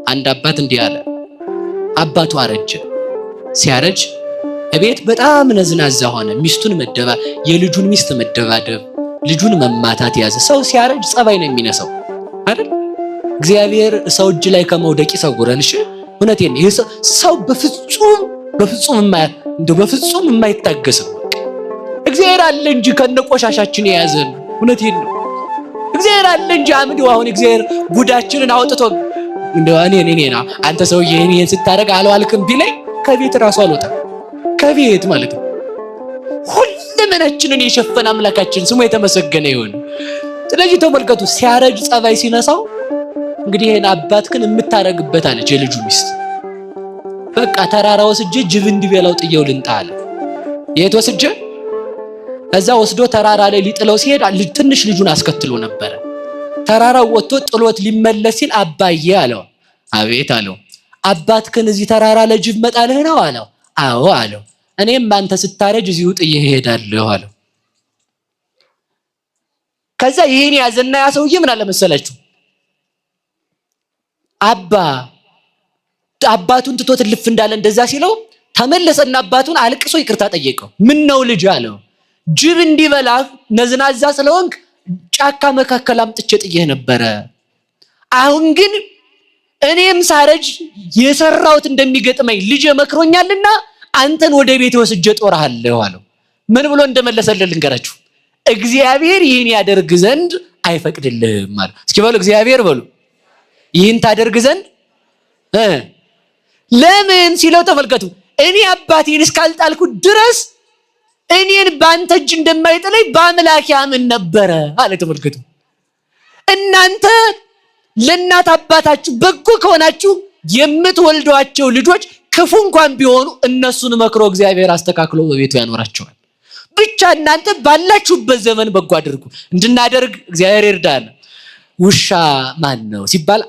አንድ አባት እንዲህ አለ። አባቱ አረጀ። ሲያረጅ እቤት በጣም ነዝናዛ ሆነ። ሚስቱን የልጁን ሚስት መደባደብ፣ ልጁን መማታት ያዘ። ሰው ሲያረጅ ጸባይ ነው የሚነሳው አይደል? እግዚአብሔር ሰው እጅ ላይ ከመውደቅ ይሰውረን። እሺ እውነቴን ነው። ይሄ ሰው በፍጹም የማይታገስ ነው። እግዚአብሔር አለ እንጂ ከነቆሻሻችን የያዘን። እውነቴን ነው። እግዚአብሔር አለ እንጂ አሁን እግዚአብሔር ጉዳችንን አውጥቶ እንደው እኔና አንተ ሰውዬ እኔን ስታረግ አልዋልክም ቢለኝ ከቤት ራሱ አልወጣም። ከቤት ማለት ነው። ሁለመናችንን የሸፈነ አምላካችን ስሙ የተመሰገነ ይሁን። ስለዚህ ተመልከቱ፣ ሲያረጅ ጸባይ ሲነሳው እንግዲህ ይሄን አባትክን የምታረግበት አለች የልጁ ሚስት። በቃ ተራራ ወስጄ ጅብ እንዲበላው ጥየው ልንጣ አለ። የት ወስጄ? እዛ ወስዶ ተራራ ላይ ሊጥለው ሲሄድ ትንሽ ልጁን አስከትሎ ነበረ። ተራራው ወጥቶ ጥሎት ሊመለስ ሲል አባዬ አለው። አቤት አለው። አባትክን እዚህ ተራራ ለጅብ መጣልህ ነው አለው። አዎ አለው። እኔም አንተ ስታረጅ እዚሁ ጥዬህ እሄዳለሁ አለው። ከዛ ይሄን ያዘና ያ ሰውዬ ምን አለ መሰላችሁ? አባቱን ትቶት ልፍ እንዳለ እንደዛ ሲለው ተመለሰና አባቱን አልቅሶ ይቅርታ ጠየቀው። ምን ነው ልጅ አለው። ጅብ እንዲበላ ነዝናዛ ስለሆንክ ጫካ መካከል አምጥቼ ጥዬህ ነበረ። አሁን ግን እኔም ሳረጅ የሰራሁት እንደሚገጥመኝ ልጅ መክሮኛልና አንተን ወደ ቤት ወስጄ ጦርሃለሁ አለው። ምን ብሎ እንደመለሰልን ልንገራችሁ። እግዚአብሔር ይህን ያደርግ ዘንድ አይፈቅድልህም አለ። እስኪ በሉ እግዚአብሔር በሉ። ይህን ታደርግ ዘንድ ለምን ሲለው ተመልከቱ። እኔ አባቴን እስካልጣልኩ ድረስ እኔን በአንተ እጅ እንደማይጥለኝ በአምላክ ያምን ነበረ አለ። ተመልከቱ። እናንተ ለእናት አባታችሁ በጎ ከሆናችሁ የምትወልዷቸው ልጆች ክፉ እንኳን ቢሆኑ እነሱን መክሮ እግዚአብሔር አስተካክሎ በቤቱ ያኖራቸዋል። ብቻ እናንተ ባላችሁበት ዘመን በጎ አድርጉ። እንድናደርግ እግዚአብሔር ይርዳን። ውሻ ማን ነው ሲባል